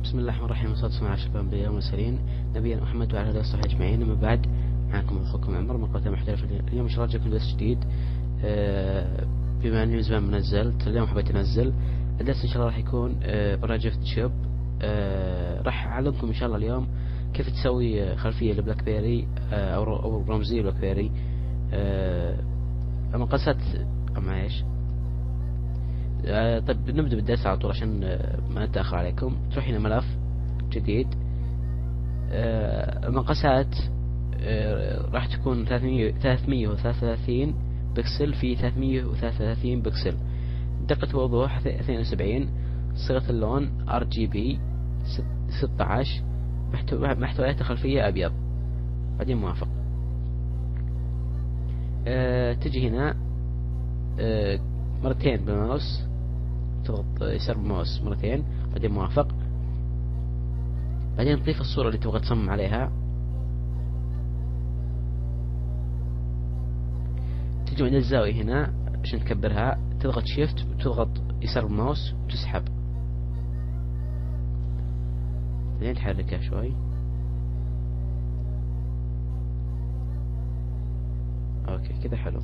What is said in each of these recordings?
بسم الله الرحمن الرحيم، والصلاة والسلام على أشرف الأنبياء والمرسلين نبينا محمد وعلى آله وصحبه أجمعين. أما بعد، معكم أخوكم عمر من قناة محترفة. اليوم إن شاء الله جاكم درس جديد. بما أني من زمان منزلت، اليوم حبيت أنزل الدرس. إن شاء الله راح يكون براجع فوتوشوب. راح أعلمكم إن شاء الله اليوم كيف تسوي خلفية لبلاك بيري أو رمزية بلاك بيري. مقاسات معليش. طيب نبدأ بالدرس على طول عشان ما نتأخر عليكم. تروح هنا ملف جديد. المقاسات راح تكون 333 بكسل في 333 بكسل. دقة الوضوح 72. صيغة اللون RGB 16. محتويات الخلفية أبيض. بعدين موافق. تجي هنا مرتين بالماوس، تضغط يسار بالماوس مرتين، بعدين موافق. بعدين تضيف الصورة اللي تبغى تصمم عليها. تجي عند الزاوية هنا عشان تكبرها، تضغط شيفت وتضغط يسار بالماوس وتسحب، بعدين تحركها شوي. اوكي كذا حلو.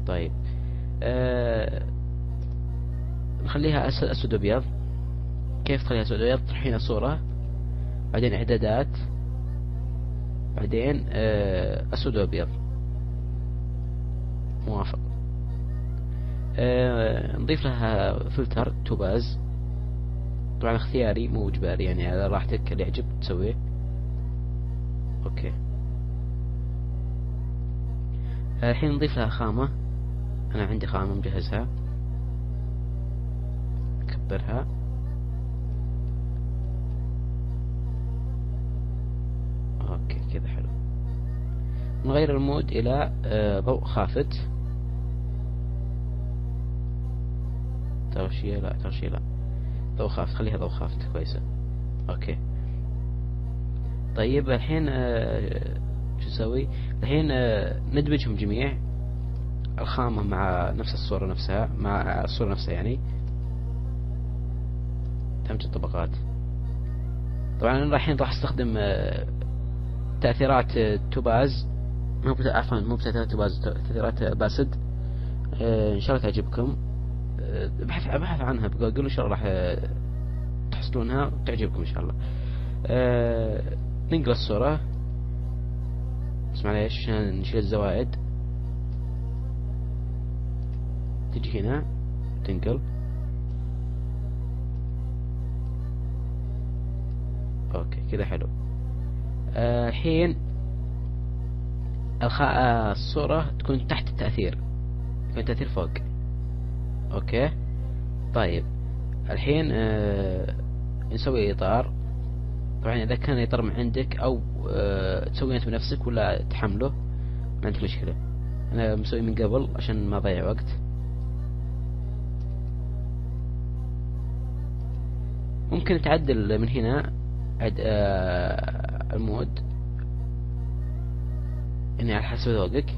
طيب نخليها أسود أبيض. كيف تخليها أسود أبيض؟ تروح هنا صورة، بعدين إعدادات، بعدين أسود أبيض، موافق. نضيف لها فلتر توباز، طبعا اختياري مو إجباري، يعني على راحتك، اللي يعجبك تسويه. أوكي. الحين نضيف لها خامة. أنا عندي خامة مجهزها، أكبرها. أوكي كذا حلو. نغير المود إلى ضوء خافت. ترشية لا، ضوء خافت، خليها ضوء خافت كويسة. أوكي. طيب الحين شو نسوي؟ الحين ندمجهم جميع، الخامة مع نفس الصورة نفسها، مع الصورة نفسها يعني. دمج الطبقات. طبعا الحين راح استخدم تأثيرات توباز، عفوا مو تأثيرات توباز، تأثيرات باسد. ان شاء الله تعجبكم. ابحث عنها بجوجل، ان شاء الله راح تحصلونها وتعجبكم ان شاء الله. ننقل الصورة، بس معليش عشان نشيل الزوائد. تجي هنا تنقل. اوكي كذا حلو. الحين الصورة تكون تحت التأثير، يكون التأثير فوق. اوكي. طيب الحين نسوي اطار. طبعا اذا كان اطار من عندك او تسويه انت بنفسك ولا تحمله ما عندك مشكلة. انا مسوي من قبل عشان ما اضيع وقت. ممكن تعدل من هنا المود يعني على حسب ذوقك،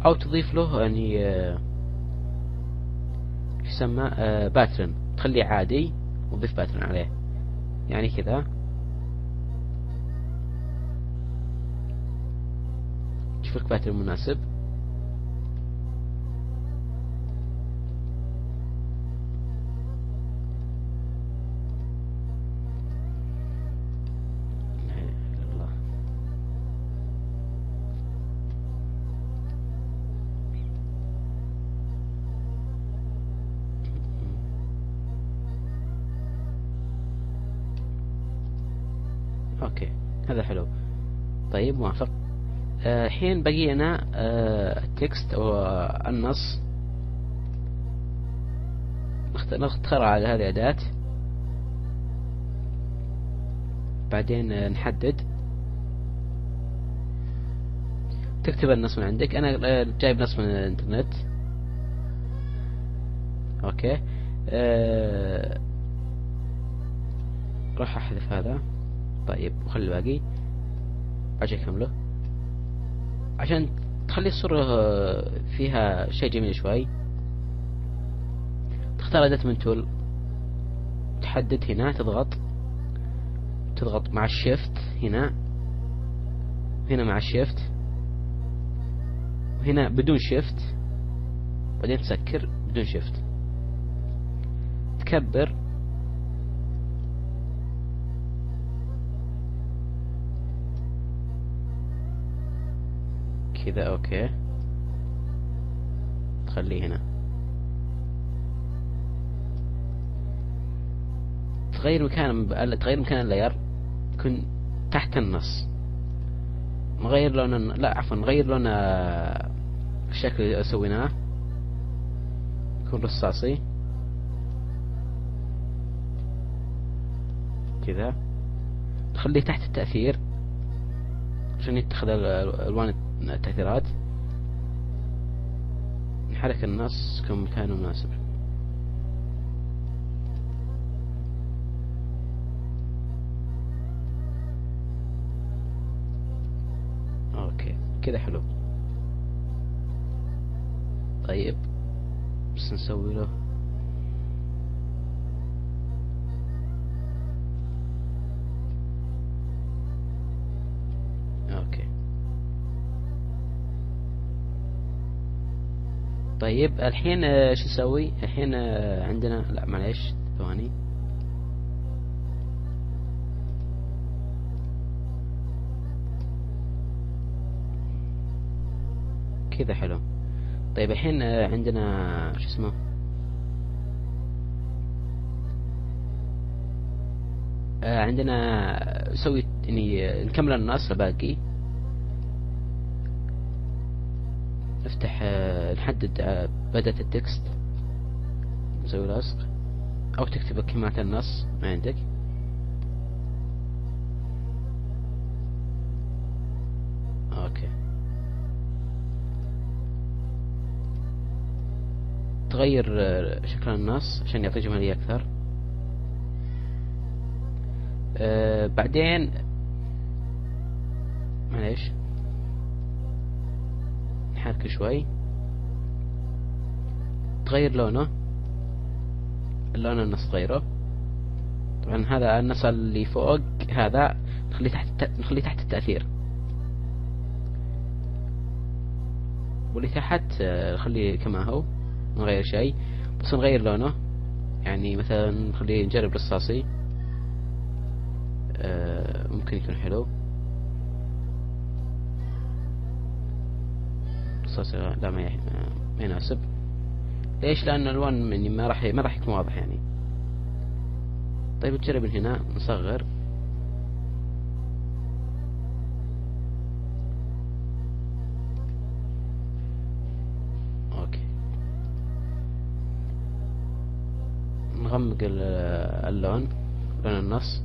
او تضيف له يعني يسمى باترن، تخليه عادي وتضيف باترن عليه يعني كذا. شوف لك باترن مناسب. اوكي هذا حلو. طيب موافق. الحين بقي لنا التكست او النص. نختار على هذه الأداة، بعدين نحدد. تكتب النص من عندك. انا جايب نص من الانترنت. اوكي. راح احذف هذا. طيب وخلي الباقي، اجي اكمله عشان تخلي الصورة فيها شيء جميل شوي. تختار أداة من تول، تحدد هنا، تضغط تضغط مع الشيفت هنا مع الشيفت، وهنا بدون شيفت، بعدين تسكر بدون شيفت، تكبر كذا. اوكي، تخليه هنا، تغير مكان اللاير يكون تحت النص، نغير لون، لا عفوا نغير لون الشكل اللي سويناه يكون رصاصي كذا، نخليه تحت التأثير عشان يتخذ الوان التأثيرات، نحرك النص يكون مكانه مناسب. اوكي كذا حلو. طيب بس نسوي له اوكي. طيب الحين شو نسوي الحين؟ عندنا، لا معليش ثواني، كذا حلو. طيب الحين عندنا شو اسمه، عندنا نسوي يعني نكمل النص الباقي، نفتح نحدد بداية التكست، نسوي لصق او تكتب كلمات النص ما عندك. اوكي، تغير شكل النص عشان يعطي جمالية اكثر. بعدين معليش نحرك شوي، تغير لونه، اللون النص غيره. طبعا هذا النص اللي فوق هذا نخليه تحت التأثير، واللي تحت نخليه كما هو، نغير شيء بس نغير لونه، يعني مثلا نخليه نجرب رصاصي، ممكن يكون حلو. رصاصي لا ما يناسب. ليش؟ لأن الألوان يعني ما راح يكون واضح يعني. طيب نجرب من هنا، نصغر، اوكي، نغمق اللون، لون النص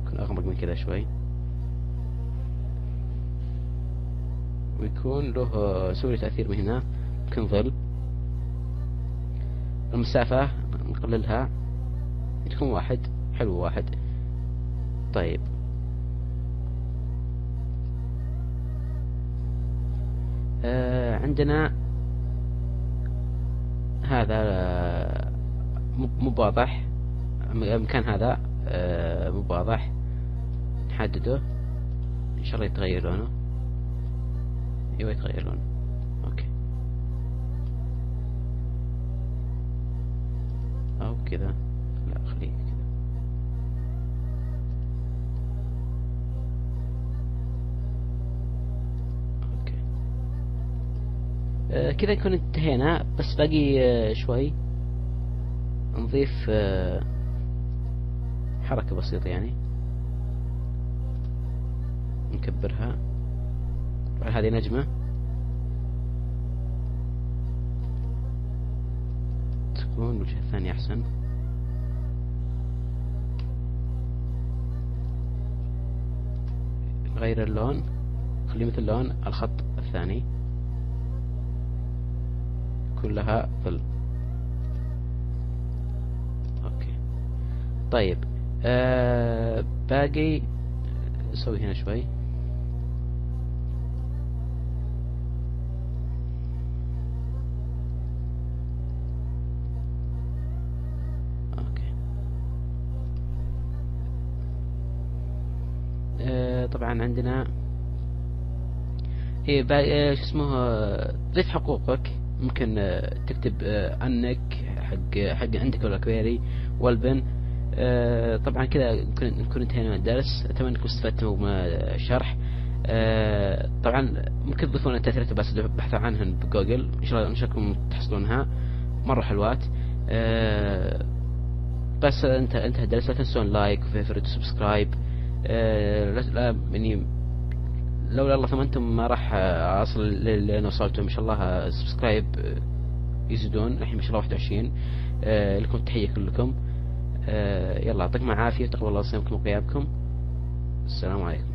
يكون أغمق من كذا شوي، ويكون له سوري تأثير من هنا، يكون ظل. المسافة نقللها تكون 1، حلو 1. طيب عندنا هذا مو واضح، المكان هذا مو واضح، نحدده ان شاء الله يتغير لونه. ايوه يتغير لونه. اوكي او كذا، لا خليه كذا. اوكي كذا نكون انتهينا، بس باقي شوي نضيف حركة بسيطة يعني، نكبرها. هذه نجمة تكون الوجه الثاني أحسن. نغير اللون، خليه مثل لون الخط الثاني، كلها ظل. اوكي طيب باقي نسوي هنا شوي. طبعا عندنا شو اسمه، ضيف حقوقك، ممكن تكتب عنك حق عندك ولا كويري والبن. طبعا كذا نكون انتهينا من الدرس. اتمنى انكم استفدتوا من الشرح. طبعا ممكن تضيفون التأثيرات بس بحثوا عنهن بجوجل، ان شاء الله تحصلونها، مرة حلوات. بس انتهى الدرس. لا تنسون لايك وفيفورت وسبسكرايب. لا يعني لولا الله ثم انتم ما راح اصل لين وصلتم. ان شاء الله سبسكرايب يزيدون الحين ما شاء الله 21. لكم تحية كلكم. يلا يعطيكم العافية وتقبل الله صيامكم وقيامكم. السلام عليكم.